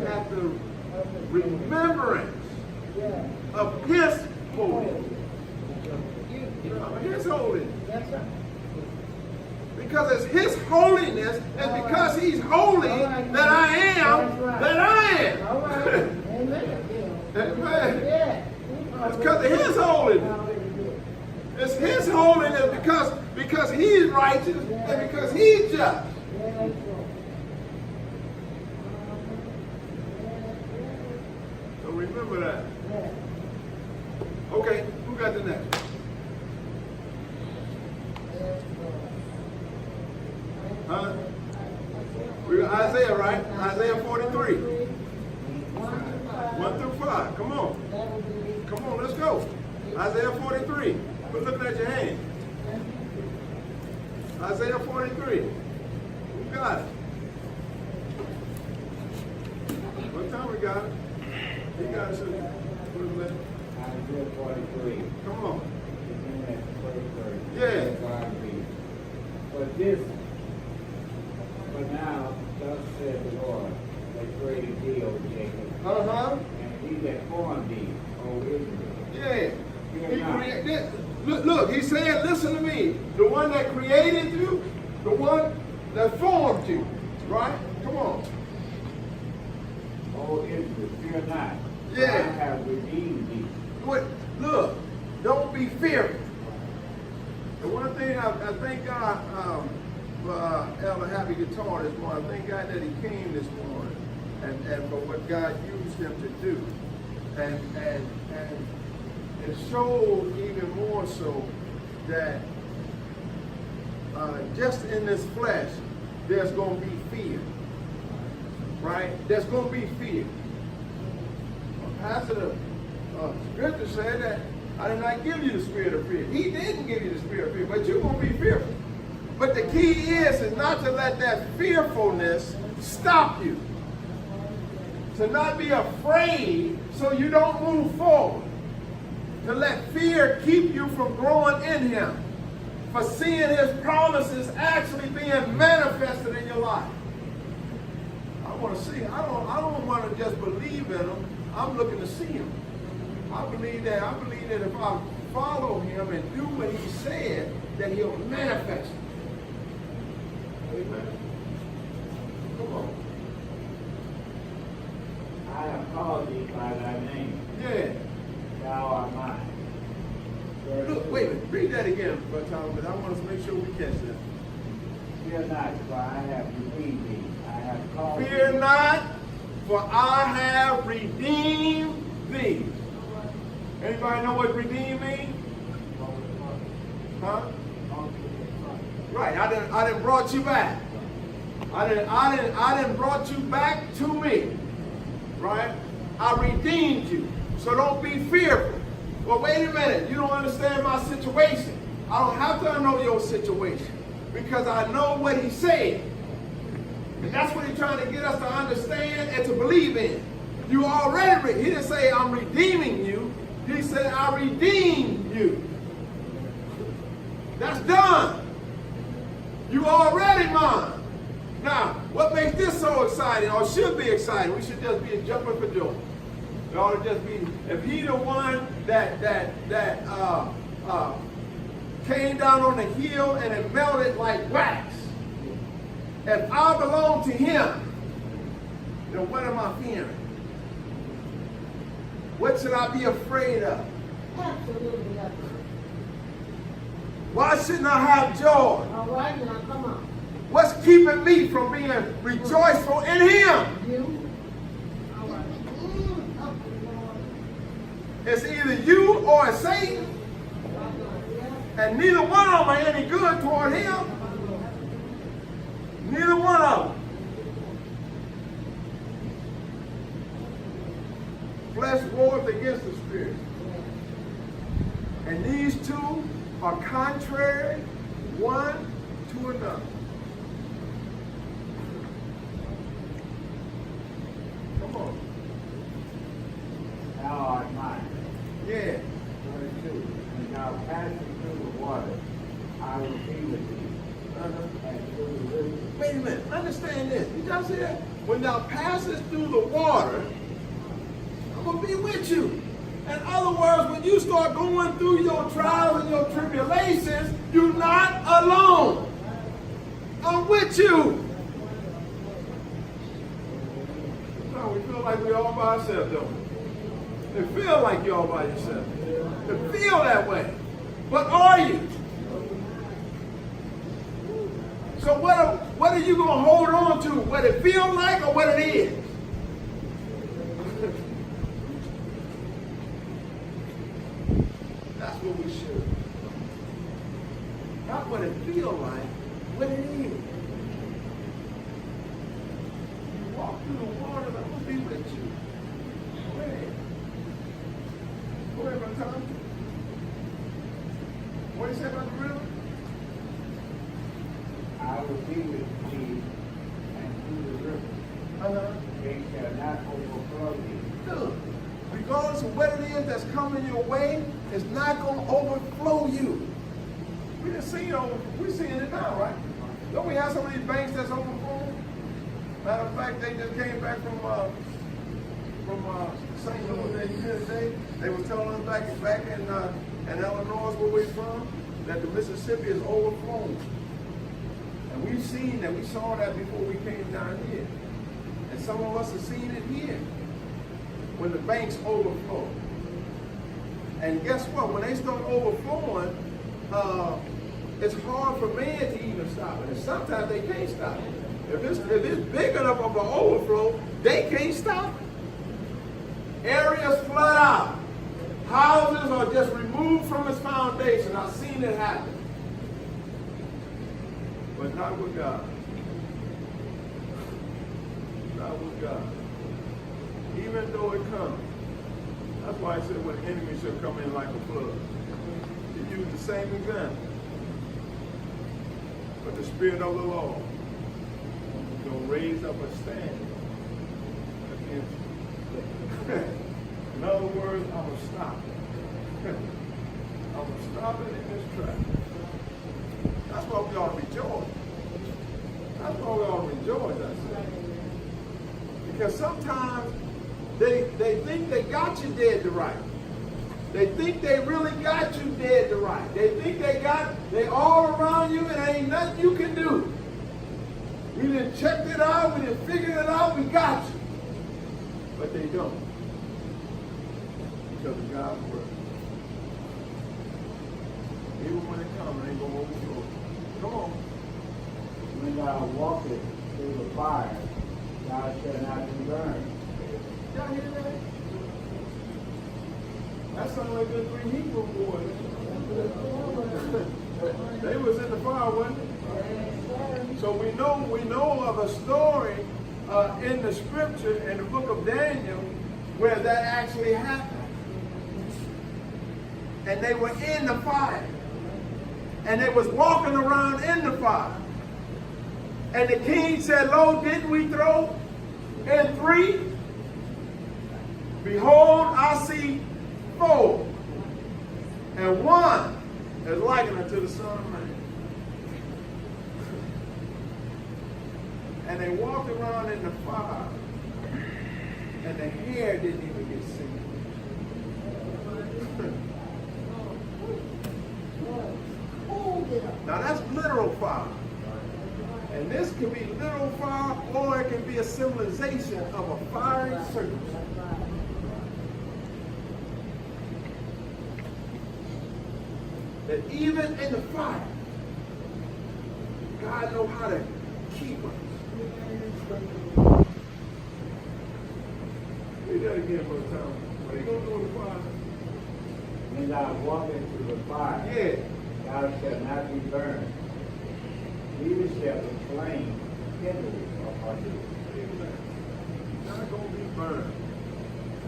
at the remembrance of his holiness. Of his holiness. Yes, sir. Because it's his holiness, and because he's holy, that I am, that I am. All right. Amen. Amen. Yeah. It's because of his holiness. It's his holiness because he's righteous and because he's just. So remember that. Okay, who got the next one? Huh? We're Isaiah, right? Isaiah 43. 1 through 5. Come on. Come on, let's go. Isaiah 43. Quit looking at your hand. Isaiah 43. Who got it? What time we got it? He got it, so put it in. Isaiah 43. Come on. Begin at the first verse. Yeah. God reads. But now, thus said the Lord, that created thee, O Jacob, Uh-huh. and he that formed thee, O Israel. Yeah. Fear He not. created. Look, he's saying, listen to me. The one that created you, the one that formed you. Right? Come on. O Israel, fear not. for Yeah. I have redeemed thee. Look, don't be fearful. The one thing I thank God for Elder Happy Guitar this morning. I thank God that he came this morning and for what God used him to do. And it showed even more so that just in this flesh, there's going to be fear. Right? There's going to be fear. Pastor, Scripture said that I did not give you the spirit of fear. He didn't give you the spirit of fear, but you're going to be fearful. But the key is not to let that fearfulness stop you. To not be afraid so you don't move forward. To let fear keep you from growing in him. For seeing his promises actually being manifested in your life. I want to see. I don't want to just believe in him. I'm looking to see him. I believe that if I follow him and do what he said, that he'll manifest it. Amen. Come on. I have called thee by thy name. Yeah. Thou art mine. Verse Look, 2. wait a minute. Read that again, Brother Tom, because I want us to make sure we catch that. Fear not, for I have redeemed thee. I have called Fear thee. not, for I have redeemed thee. Anybody know what redeem means? Huh? Right. I didn't brought you back. I didn't brought you back to me. Right? I redeemed you. So don't be fearful. Well, wait a minute. You don't understand my situation. I don't have to know your situation because I know what he said. And that's what he's trying to get us to understand and to believe in. You already, he didn't say I'm redeeming you. He said I redeemed you. That's done. You already mine. Now, what makes this so exciting, or should be exciting, we should just be jumping for joy. It ought to just be, if he the one that came down on the hill and it melted like wax, if I belong to him, then what am I fearing? What should I be afraid of? Absolutely nothing. Why shouldn't I have joy? All right, now come on. What's keeping me from being rejoiceful in him? You. All right. It's either you or it's Satan. And neither one of them are any good toward him. Neither one of them. Flesh wars against the spirit. And these two are contrary one to another. Come on. Thou art mine. Yeah. Verse 2. And thou passest through the water, I will be with thee. And through the rivers. Wait a minute. Understand this. You just says here? When thou passest through the water, I'm going to be with you. In other words, when you start going through your trials and your tribulations, you're not alone. I'm with you. No, we feel like we're all by ourselves, don't we? It feels like you're all by yourself. It feels that way. But are you? So what are you going to hold on to? What it feels like or what it is? That's what we should. Not what it feels like, what it is. You walk through the water, I'm going to be with you. Go ahead. Go ahead, my Tom. What do you say about the river? I will be with thee and through the river. They shall not overflow thee. Look, regardless of what it is that's coming your way, it's not going to overflow you. We just seen it, we're seeing it now, right? Don't we have some of these banks that's overflowing? Matter of fact, they just came back from St. Louis today. They were telling us back in Illinois, where we're from, that the Mississippi is overflowing. And we've seen that, we saw that before we came down here. And some of us have seen it here, when the banks overflow. And guess what? When they start overflowing, it's hard for man to even stop it. And sometimes they can't stop it. If it's big enough of an overflow, they can't stop it. Areas flood out. Houses are just removed from its foundation. I've seen it happen. But not with God. Not with God. Even though it comes. That's why I said when the enemy shall come in like a flood. He used the same example. But the Spirit of the Lord is going to raise up a stand against it. In other words, I'm going to stop it. I'm going to stop it in this track. That's why we ought to rejoice. That's why we ought to rejoice, I say. Because sometimes they think they got you dead to right. They think they really got you dead to right. They think they all around you and ain't nothing you can do. We done checked it out, we done figured it out, we got you. But they don't. Because of God's word. Even when it comes, it ain't going to overflow. Come on. When thou walkest through the fire, thou shalt not be burned. Y'all hear that? That sounds like the three Hebrew boys. They was in the fire, wasn't they? So we know of a story in the scripture, in the book of Daniel, where that actually happened. And they were in the fire. And they was walking around in the fire. And the king said, Lo, didn't we throw in three? Behold, I see four. And one is likened unto the Son of Man. And they walked around in the fire. And the hair didn't even get seen. Now that's literal fire. And this can be literal fire, or it can be a symbolization of a fiery circumstance. That even in the fire, God knows how to keep us. Read that again, Brother Tom. What are you going to do in the fire? When thou walkest through the fire, Yeah. thou shalt not be burned. Neither shall the flame kindle upon thee. Amen. Not going to be burned.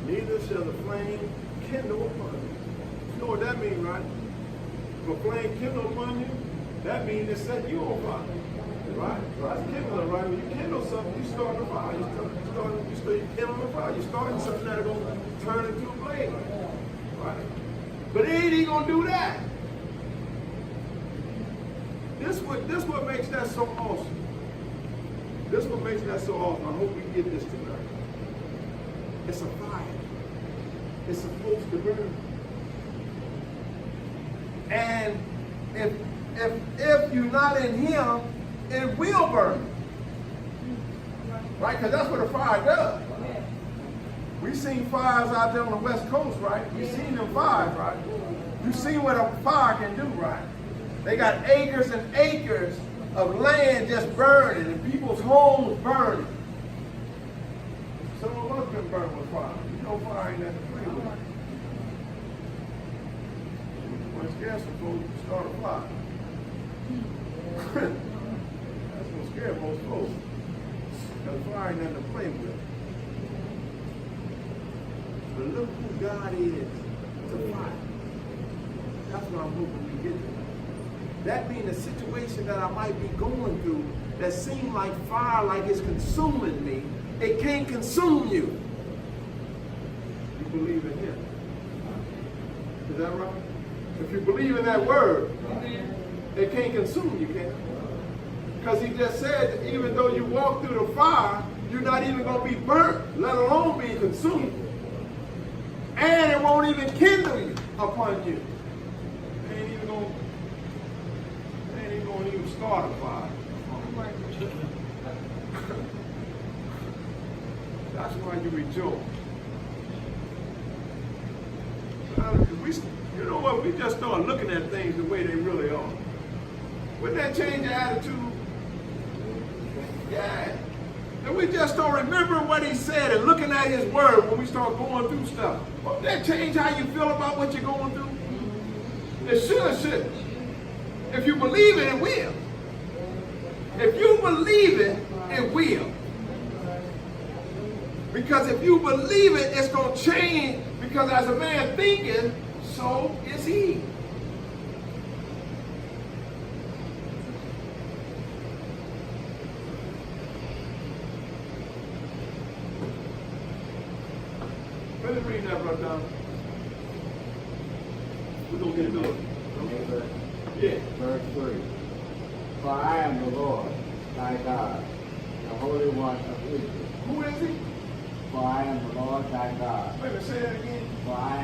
Neither shall the flame kindle upon you. You know what that means, right? If a flame kindle upon you, that means it set you on fire. Right? That's kindling, right? When you kindle something, you start a fire. You kindle a fire. You're starting something that's going to turn into a blaze. Right? But it ain't going to do that. This what makes that so awesome. This what makes that so awesome. I hope we get this tonight. It's a fire. It's supposed to burn. And if you're not in him, it will burn. Right? Because that's what a fire does. We've seen fires out there on the West Coast, right? We've seen them fires, right? You've seen what a fire can do, right? They got acres and acres of land just burning and people's homes burning. Some of us been burned with fire. You know fire ain't that to play with. When it scares some folks, you start a fire. That's gonna scare most folks. Because fire ain't nothing to play with. But look who God is to fire. That's what I'm hoping we get to. That means the situation that I might be going through that seems like fire, like it's consuming me, it can't consume you. You believe in him. Is that right? If you believe in that word, it can't consume you, can it? Because he just said that even though you walk through the fire, you're not even going to be burnt, let alone be consumed. And it won't even kindle you upon you. It ain't even going to even start a fire. That's why you rejoice. You know what? We just start looking at things the way they really are. Wouldn't that change your attitude? Yeah. And we just don't remember what he said and looking at his word when we start going through stuff. Won't that change how you feel about what you're going through? It should. If you believe it, it will. If you believe it, it will. Because if you believe it, it's going to change. Because as a man thinketh, so is he. Let me read that, Brother Don. We're going to get to it. Yeah. Verse 3. For I am the Lord, thy God, the Holy One of Israel. Who is he? For I am the Lord thy God. Wait a minute, say that again. For I